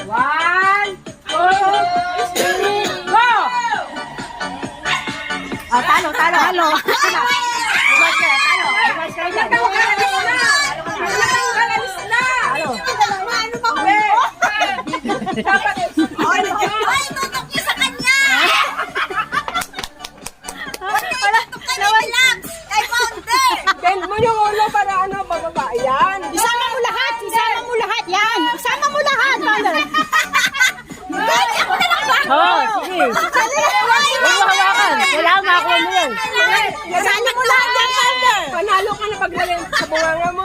1, 2, 3, go! Ah, talo. Talo. Reverse kayo, talo. Reverse kayo dyan. Talo. Ay, tutok niyo sa kanya! Relax! Kay Founder! Bend mo yung ulo para ano, bababa. Ayan. Isama mo lahat. Yan. Isama mo lahat. Ay, ako na lang ba? Oo, sige. Huwag mo hawakan. Kailangan makakuha mo yan. Isama mo lahat yan, Founder. Panalo ka na paglaleng sa bunganga mo.